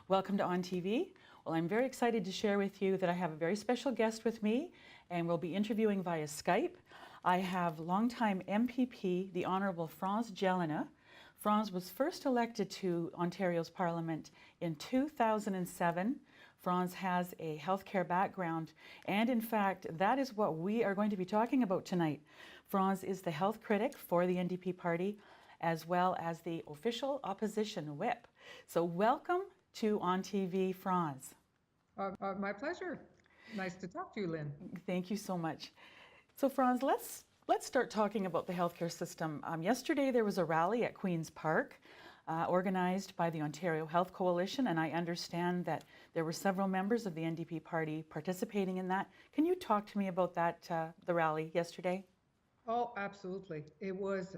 Welcome to ONNtv. Well, I'm very excited to share with you that I have a very special guest with me, and we'll be interviewing via Skype. I have longtime MPP, the Honourable France Gelinas. France was first elected to Ontario's Parliament in 2007. France has a healthcare background, and in fact, that is what we are going to be talking about tonight. France is the health critic for the NDP party, as well as the official opposition whip. So welcome to ONNtv, France. My pleasure. Nice to talk to you, Lynne. Thank you so much. So France, let's start talking about the healthcare system. Yesterday there was a rally at Queen's Park organized by the Ontario Health Coalition, and I understand that there were several members of the NDP party participating in that. Can you talk to me about that, the rally yesterday? Oh, absolutely. It was,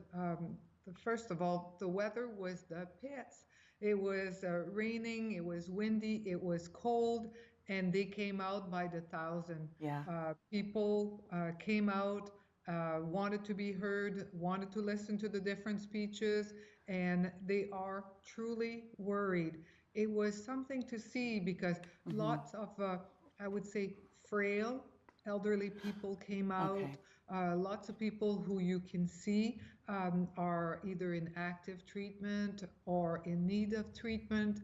first of all, the weather was the pits. It was raining, it was windy, it was cold, and they came out by the thousand. Yeah. People came out, wanted to be heard, wanted to listen to the different speeches, and they are truly worried. It was something to see because lots of, I would say, frail elderly people came out. Okay. Lots of people who you can see are either in active treatment or in need of treatment.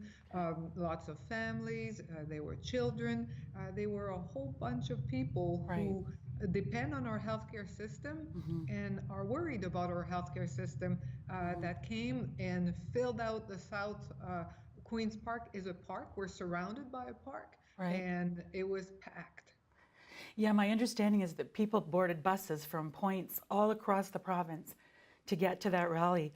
Lots of families, they were children, they were a whole bunch of people who depend on our healthcare system and are worried about our healthcare system that came and filled out the South. Queen's Park is a park. We're surrounded by a park, and it was packed. Yeah, my understanding is that people boarded buses from points all across the province to get to that rally.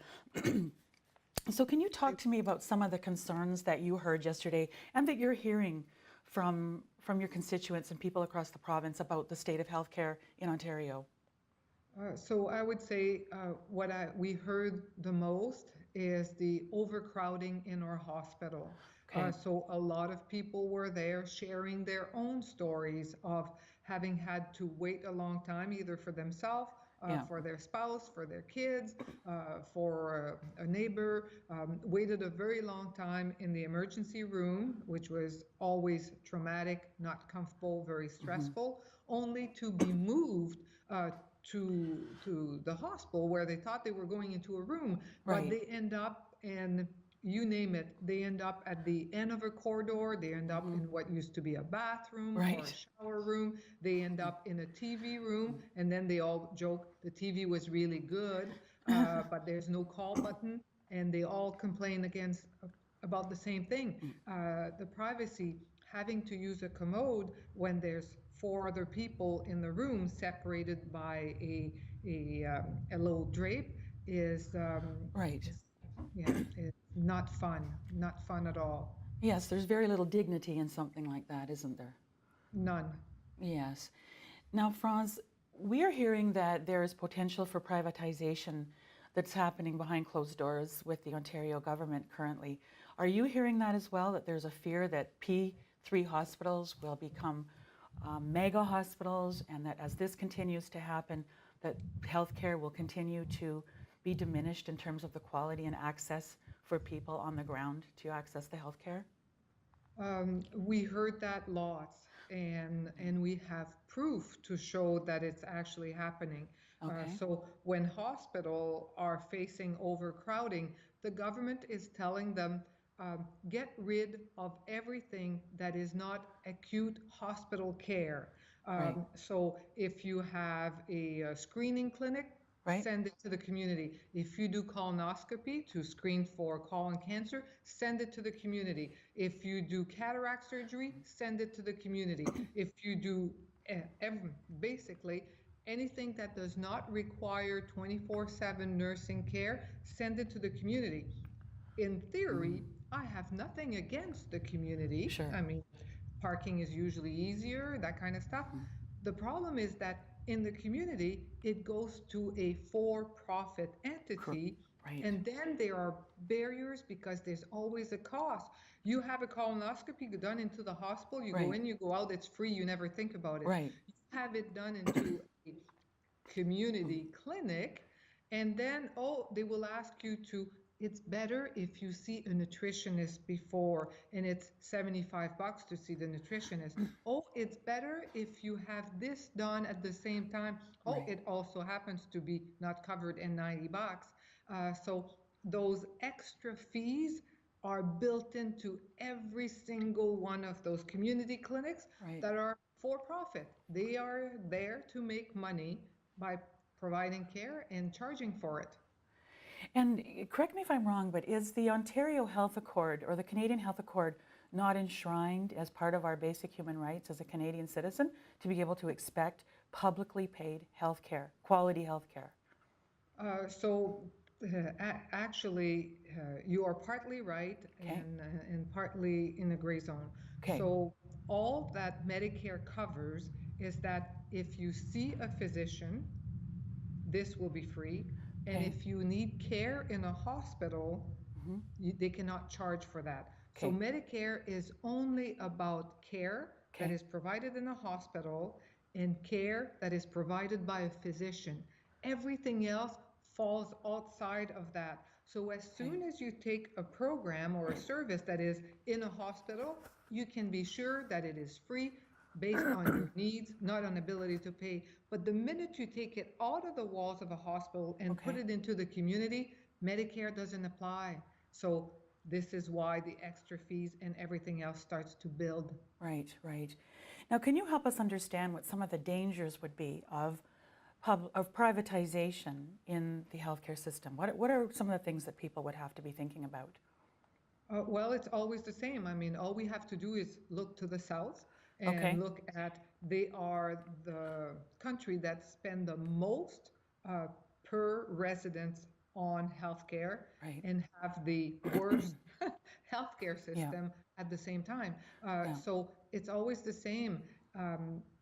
So can you talk to me about some of the concerns that you heard yesterday and that you're hearing from your constituents and people across the province about the state of healthcare in Ontario? So I would say what we heard the most is the overcrowding in our hospital. So a lot of people were there sharing their own stories of having had to wait a long time, either for themselves, for their spouse, for their kids, for a neighbor, waited a very long time in the emergency room, which was always traumatic, not comfortable, very stressful, only to be moved to the hospital where they thought they were going into a room, but they end up in, you name it, they end up at the end of a corridor, they end up in what used to be a bathroom or a shower room, they end up in a TV room, and then they all joke the TV was really good, but there's no call button, and they all complain about the same thing, the privacy. Having to use a commode when there's 4 other people in the room separated by a little drape is it's not fun at all. Yes, there's very little dignity in something like that, isn't there? None. Yes. Now, Franz, we are hearing that there is potential for privatization that's happening behind closed doors with the Ontario government currently. Are you hearing that as well, that there's a fear that P3 hospitals will become mega hospitals, and that as this continues to happen, that healthcare will continue to be diminished in terms of the quality and access for people on the ground to access the healthcare? We heard that lots, and we have proof to show that it's actually happening. So when hospitals are facing overcrowding, the government is telling them, get rid of everything that is not acute hospital care. So if you have a screening clinic, send it to the community. If you do colonoscopy to screen for colon cancer, send it to the community. If you do cataract surgery, send it to the community. If you do basically anything that does not require 24/7 nursing care, send it to the community. In theory, I have nothing against the community. I mean, parking is usually easier, that kind of stuff. The problem is that in the community, it goes to a for-profit entity, and then there are barriers because there's always a cost. You have a colonoscopy done into the hospital, you go in, you go out, it's free, you never think about it. You have it done into a community clinic, and then, they will ask you to it's better if you see a nutritionist before and it's $75 to see the nutritionist. Oh, it's better if you have this done at the same time. Oh, Right. it also happens to be not covered in $90. So those extra fees are built into every single one of those community clinics Right. that are for profit. They are there to make money by providing care and charging for it. And correct me if I'm wrong, but is the Ontario Health Accord or the Canadian Health Accord not enshrined as part of our basic human rights as a Canadian citizen to be able to expect publicly paid health care, quality health care? So actually, you are partly right Okay. and partly in the gray zone. Okay. So all that Medicare covers is that if you see a physician, this will be free. And Okay. if you need care in a hospital, Hmm. they cannot charge for that. So Okay. Medicare is only about care that Okay. is provided in a hospital and care that is provided by a physician. Everything else falls outside of that. So as Okay. soon as you take a program or a service that is in a hospital, you can be sure that it is free based on your needs, not on ability to pay. But the minute you take it out of the walls of a hospital and put Okay. it into the community, Medicare doesn't apply. So this is why the extra fees and everything else starts to build. Right. Right. Now, can you help us understand what some of the dangers would be of of privatization in the healthcare system? What are some of the things that people would have to be thinking about? Well, it's always the same. I mean, all we have to do is look to the south and Okay. look at they are the country that spend the most uh, per residence on healthcare Right. and have the worst healthcare Yeah. system at the same time. Yeah. So it's always the same.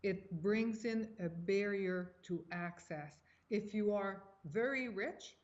It brings in a barrier to access. If you are very rich,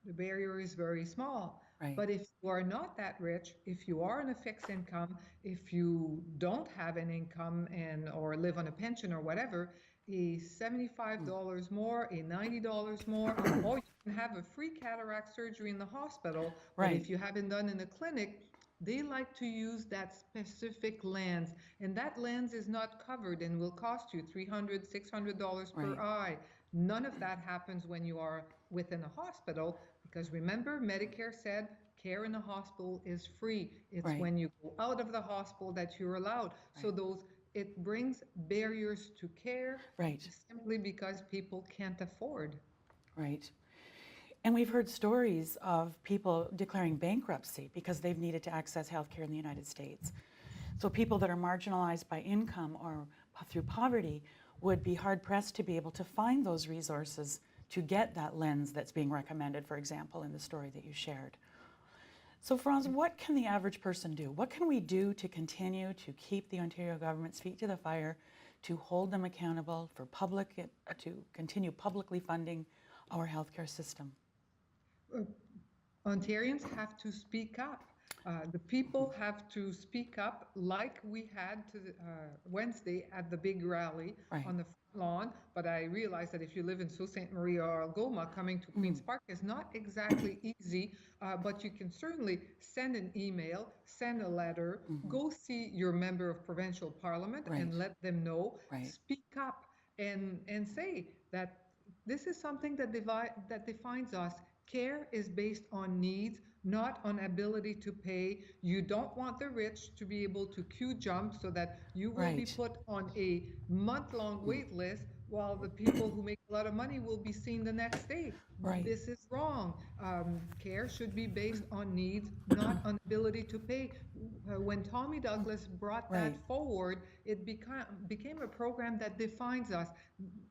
the barrier is very small. Right. But if you are not that rich, if you are on a fixed income, if you don't have an income and or live on a pension or whatever, a $75 more, a $90 more, or you can have a free cataract surgery in the hospital. But Right. if you haven't done in a clinic, they like to use that specific lens, and that lens is not covered and will cost you $300, $600 per Right. eye. None of that happens when you are within a hospital because remember, Medicare said care in the hospital is free. It's Right. when you go out of the hospital that you're allowed. So Right. those it brings barriers to care Right. simply because people can't afford. Right. And we've heard stories of people declaring bankruptcy because they've needed to access healthcare in the United States. So people that are marginalized by income or through poverty would be hard pressed to be able to find those resources to get that lens that's being recommended, for example, in the story that you shared. So, Franz, what can the average person do? What can we do to continue to keep the Ontario government's feet to the fire, to hold them accountable for to continue publicly funding our healthcare system? Uh, Ontarians have to speak up. The Mhm. people have to speak up, like we had to Wednesday at the big rally Right. on the front lawn. But I realize that if you live in Sault Ste. Marie or Algoma, coming to Mm. Queen's Park is not exactly easy. But you can certainly send an email, send a letter, Mhm. go see your member of provincial parliament, Right. and let them know. Right. Speak up and say that this is something that defines us. Care is based on needs, not on ability to pay. You don't want the rich to be able to queue jump so that you will be Right. put on a month-long Mm. wait list while the people who make a lot of money will be seen the next day. Right. This is wrong. Care should be based on needs, not on ability to pay. When Tommy Douglas brought Right. that forward, it became a program that defines us.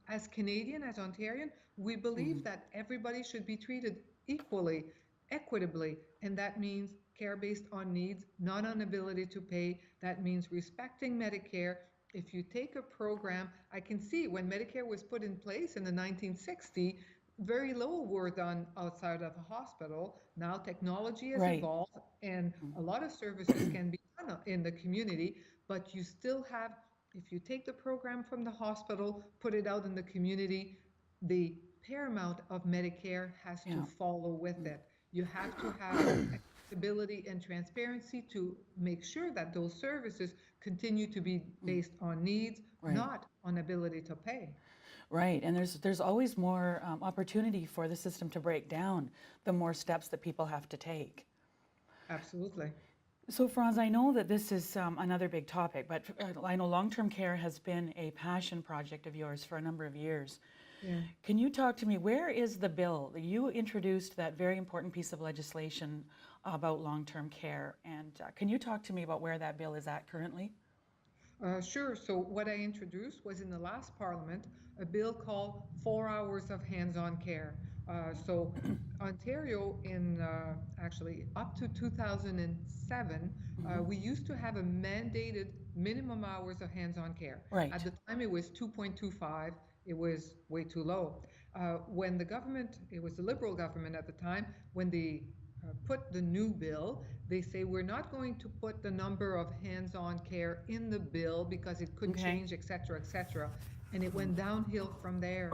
As Canadian, as Ontarian, we believe Mhm. that everybody should be treated equally, equitably, and that means care based on needs, not on ability to pay. That means respecting Medicare. If you take a program, I can see when Medicare was put in place in the 1960s, very little were done outside of a hospital. Now technology has Right. evolved and a Mhm. lot of services can be done in the community, but you still have, if you take the program from the hospital, put it out in the community, the paramount of Medicare has to Yeah. follow with Mm. it. You have to have accessibility and transparency to make sure that those services continue to be based on needs, Right. not on ability to pay. Right, and there's always more opportunity for the system to break down the more steps that people have to take. Absolutely. So, Franz, I know that this is another big topic, but I know long-term care has been a passion project of yours for a number of years. Yeah. Can you talk to me, where is the bill? You introduced that very important piece of legislation about long-term care, and can you talk to me about where that bill is at currently? Sure. So what I introduced was in the last parliament a bill called 4 hours of hands-on care. So Ontario, in actually up to 2007, we used to have a mandated minimum hours of hands-on care. At Right, the time, it was 2.25. It was way too low. When the government, it was the Liberal government at the time, when they put the new bill, they say we're not going to put the number of hands-on care in the bill because it could okay. change, et cetera, et cetera. And it went downhill from there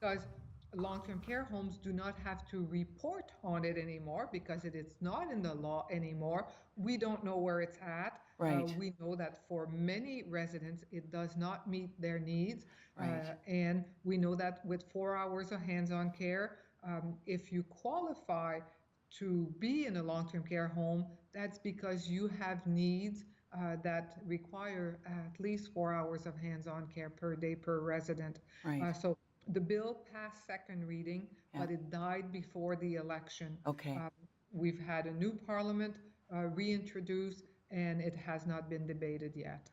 because long-term care homes do not have to report on it anymore because it is not in the law anymore. We don't know where it's at. Right, We know that for many residents, it does not meet their needs. right, And we know that with 4 hours of hands-on care, if you qualify to be in a long-term care home, that's because you have needs that require at least 4 hours of hands-on care per day per resident. right, So the bill passed second reading, yeah, but it died before the election. okay. Um, we've had a new parliament reintroduced, and it has not been debated yet.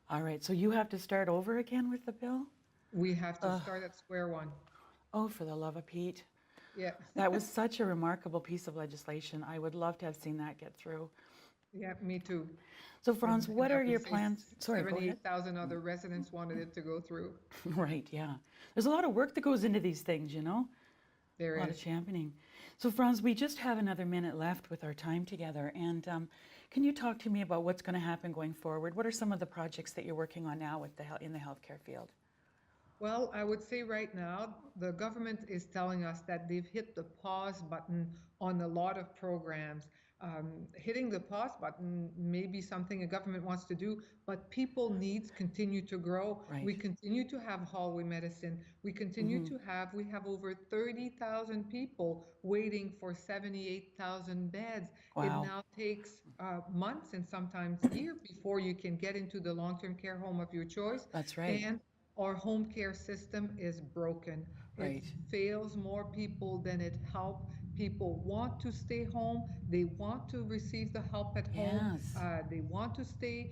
All right, so you have to start over again with the bill? We have to Uh, start at square one. oh, for the love of Pete. Yeah. That was such a remarkable piece of legislation. I would love to have seen that get through. Yeah, me too. So, Franz, And what I are would your say plans? Sorry, go ahead. 78,000 other residents wanted it to go through. Right, yeah. There's a lot of work that goes into these things, you know, There a lot of is. championing. So, Franz, we just have another minute left with our time together. And can you talk to me about what's going to happen going forward? What are some of the projects that you're working on now with in the healthcare field? Well, I would say right now, the government is telling us that they've hit the pause button on a lot of programs. Hitting the pause button may be something a government wants to do, but people needs continue to grow. Right. We continue to have hallway medicine. Mm-hmm. We have over 30,000 people waiting for 78,000 beds. It Wow. now takes months and sometimes years before you can get into the long-term care home of your choice. That's right. And our home care system is broken. It Right. fails more people than it helps. People want to stay home. They want to receive the help at home. Yes. They want to stay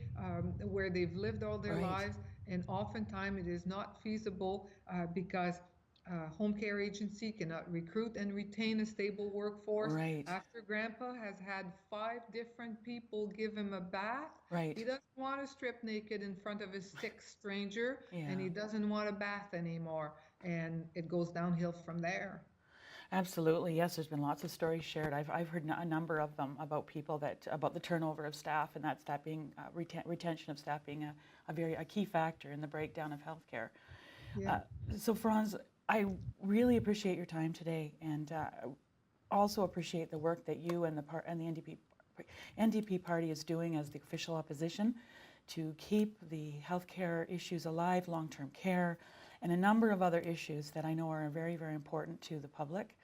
where they've lived all their Right. lives. And oftentimes it is not feasible because home care agency cannot recruit and retain a stable workforce. Right. After grandpa has had 5 different people give him a bath, Right. he doesn't want to strip naked in front of a sick stranger, and Yeah. he doesn't want a bath anymore. And it goes downhill from there. Absolutely, yes. There's been lots of stories shared. I've heard a number of them about people about the turnover of staff, and that staff being retention of staff being a key factor in the breakdown of healthcare. Yeah. Uh, so, Franz, I really appreciate your time today, and also appreciate the work that you and the NDP party is doing as the official opposition to keep the healthcare issues alive, long-term care, and a number of other issues that I know are very, very important to the public.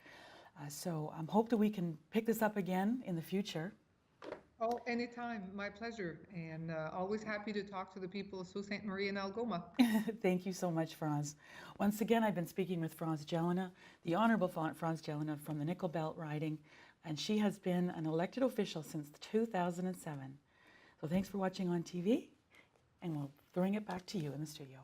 So I hope that we can pick this up again in the future. Oh, anytime. My pleasure. And always happy to talk to the people of Sault Ste. Marie and Algoma. Thank you so much, Franz. Once again, I've been speaking with France Gelina, the Honourable France Gelina from the Nickel Belt riding, and she has been an elected official since 2007. So thanks for watching on TV, and we'll bring it back to you in the studio.